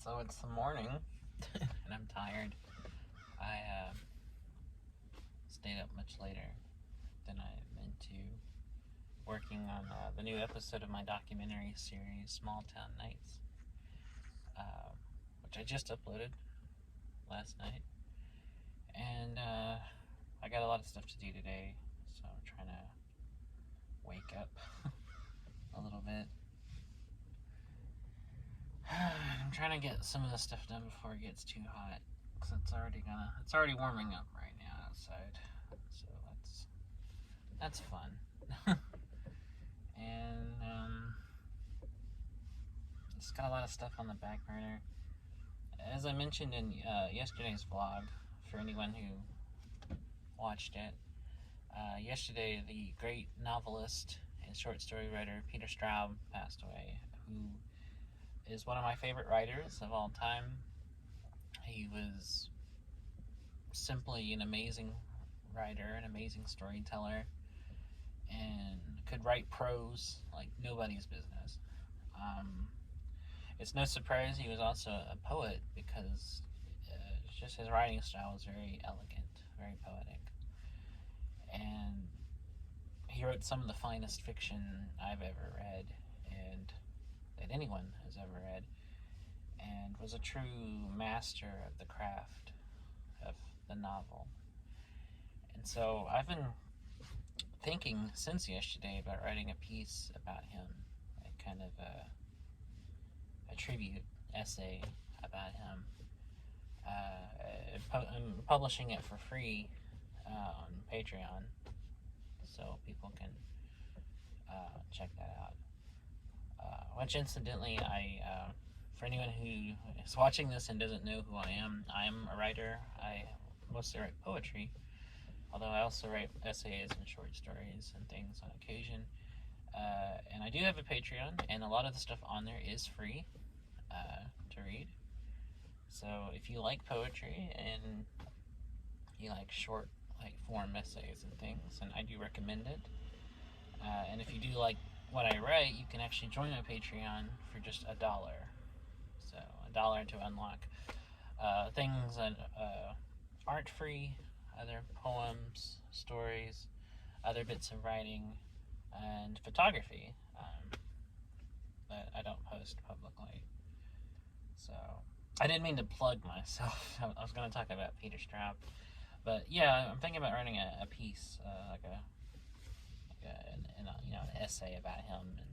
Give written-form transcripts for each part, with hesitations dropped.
So it's the morning, and I'm tired. I stayed up much later than I meant to, working on the new episode of my documentary series, Small Town Nights, uh, which I just uploaded last night. And I got a lot of stuff to do today, so I'm trying to wake up a little bit. I'm trying to get some of this stuff done before it gets too hot, because it's already warming up right now outside, so that's fun. And just got a lot of stuff on the back burner. As I mentioned in yesterday's vlog, for anyone who watched it, yesterday the great novelist and short story writer Peter Straub passed away, who is one of my favorite writers of all time. He was simply an amazing writer, an amazing storyteller, and could write prose like nobody's business. It's no surprise he was also a poet, because just his writing style was very elegant, very poetic. And he wrote some of the finest fiction I've ever read, and that anyone has ever read, and was a true master of the craft of the novel. And so I've been thinking since yesterday about writing a piece about him, a kind of a tribute essay about him. I'm publishing it for free on Patreon, so people can check that out. Which, incidentally, for anyone who is watching this and doesn't know who I am a writer. I mostly write poetry, although I also write essays and short stories and things on occasion. And I do have a Patreon, and a lot of the stuff on there is free to read. So if you like poetry and you like short, like form essays and things, and I do recommend it. And if you do like what I write, you can actually join my Patreon for just $1. So $1 to unlock things that aren't free, other poems, stories, other bits of writing, and photography that I don't post publicly. So I didn't mean to plug myself. I was going to talk about Peter Straub, but yeah, I'm thinking about writing a piece, an essay about him and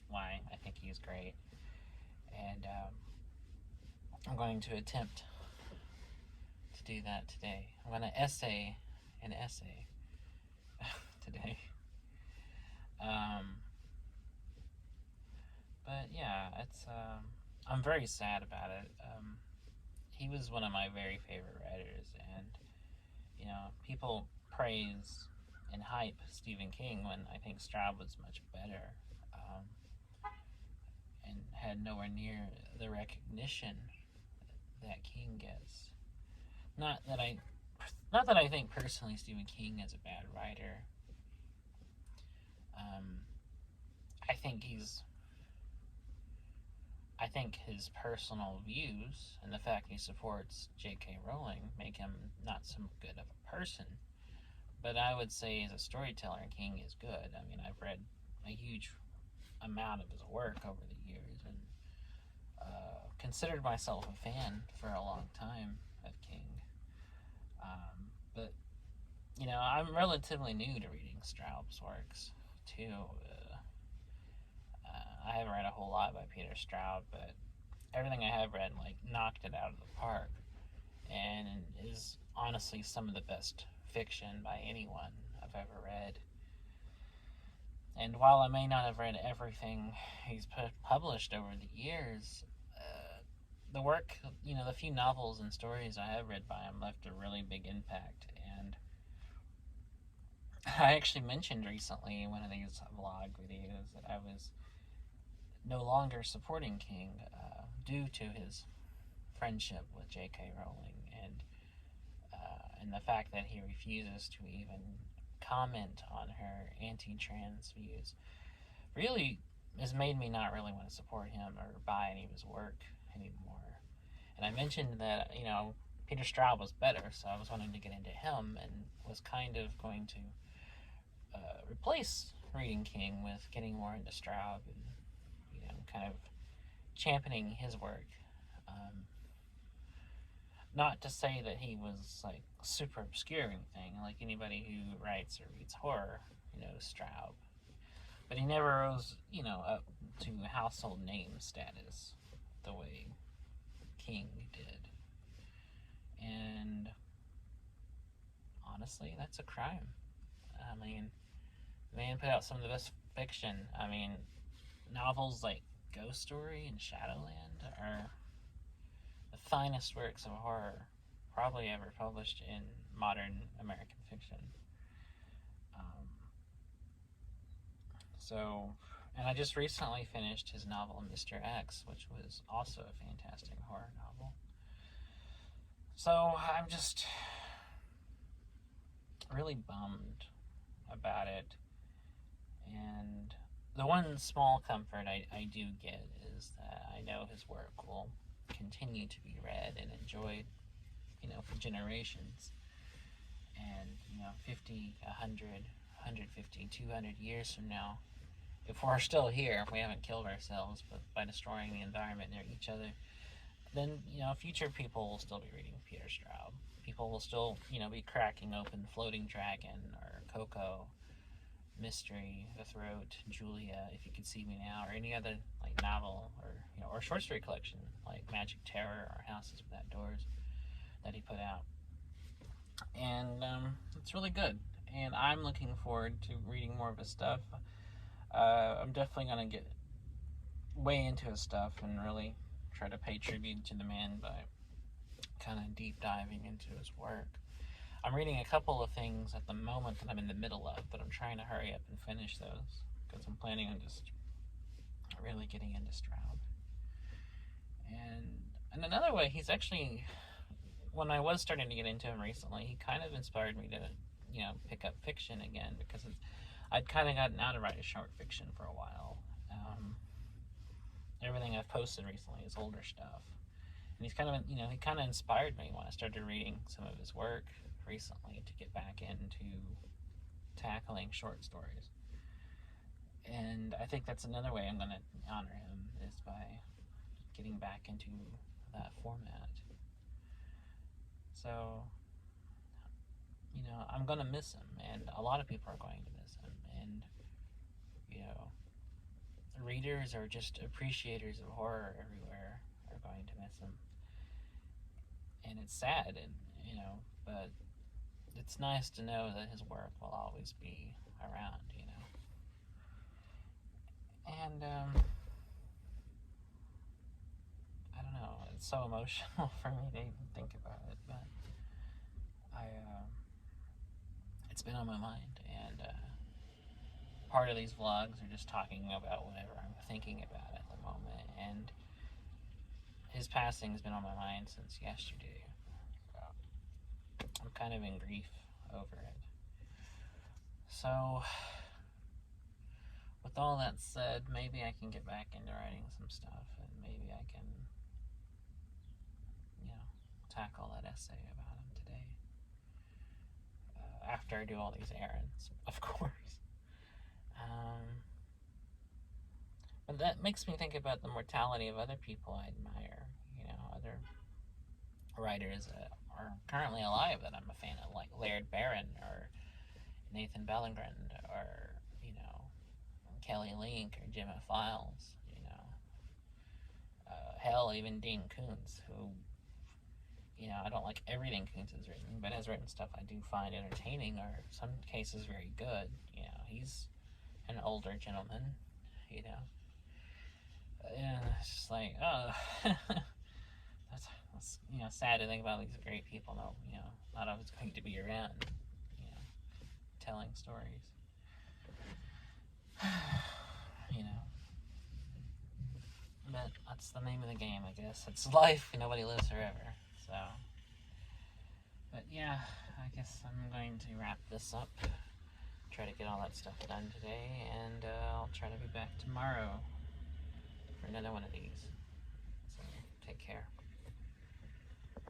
why I think he's great. And I'm going to attempt to do that today. I'm going to essay an essay today. But yeah, I'm very sad about it. He was one of my very favorite writers, and people praise and hype Stephen King when I think Straub was much better, and had nowhere near the recognition that King gets. Not that I think personally Stephen King is a bad writer. I think his personal views and the fact he supports J.K. Rowling make him not so good of a person. But I would say as a storyteller, King is good. I mean, I've read a huge amount of his work over the years, and considered myself a fan for a long time of King. But I'm relatively new to reading Straub's works too. I haven't read a whole lot by Peter Straub, but everything I have read knocked it out of the park, and is honestly some of the best fiction by anyone I've ever read. And while I may not have read everything he's published over the years, the work, the few novels and stories I have read by him left a really big impact. And I actually mentioned recently in one of these vlog videos that I was no longer supporting King due to his friendship with J.K. Rowling, and the fact that he refuses to even comment on her anti-trans views really has made me not really want to support him or buy any of his work anymore. And I mentioned that, Peter Straub was better, so I was wanting to get into him and was kind of going to replace reading King with getting more into Straub and, kind of championing his work. Not to say that he was like super obscure or anything, like anybody who writes or reads horror knows Straub. But he never rose, up to household name status the way King did. And honestly, that's a crime. I mean, the man put out some of the best fiction. I mean, novels like Ghost Story and Shadowland are the finest works of horror probably ever published in modern American fiction. And I just recently finished his novel Mr. X, which was also a fantastic horror novel. So I'm just really bummed about it. And the one small comfort I do get is that I know his work will continue to be read and enjoyed, for generations. And, 50, 100, 150, 200 years from now, if we're still here, if we haven't killed ourselves by destroying the environment near each other, then, future people will still be reading Peter Straub. People will still, be cracking open Floating Dragon or Coco, Mystery, The Throat, Julia, If You Could See Me Now, or any other like novel or short story collection like Magic Terror or Houses Without Doors that he put out. And it's really good. And I'm looking forward to reading more of his stuff. I'm definitely going to get way into his stuff and really try to pay tribute to the man by kind of deep diving into his work. I'm reading a couple of things at the moment that I'm in the middle of, but I'm trying to hurry up and finish those because I'm planning on just really getting into Straub. And another way, he's actually, when I was starting to get into him recently, he kind of inspired me to, pick up fiction again because I'd kind of gotten out of writing short fiction for a while. Everything I've posted recently is older stuff. And he's kind of, he kind of inspired me when I started reading some of his work recently to get back into tackling short stories. And I think that's another way I'm going to honor him is by getting back into that format. So, I'm going to miss him, and a lot of people are going to miss him. And, readers or just appreciators of horror everywhere are going to miss him. And it's sad, and but it's nice to know that his work will always be around, And I don't know, it's so emotional for me to even think about it, but it's been on my mind, and part of these vlogs are just talking about whatever I'm thinking about at the moment, and his passing has been on my mind since yesterday. I'm kind of in grief over it. So, with all that said, maybe I can get back into writing some stuff, and maybe I can, tackle that essay about him today. After I do all these errands, of course. But that makes me think about the mortality of other people I admire, other writers that are currently alive that I'm a fan of, like Laird Barron or Nathan Bellengren or, Kelly Link or Gemma Files, hell, even Dean Koontz, who, I don't like everything Koontz has written, but has written stuff I do find entertaining or some cases very good. He's an older gentleman, and it's just like, oh, that's sad to think about these great people. No, not always going to be around, telling stories. But that's the name of the game, I guess. It's life. Nobody lives forever. So, but yeah, I guess I'm going to wrap this up. Try to get all that stuff done today, and I'll try to be back tomorrow for another one of these.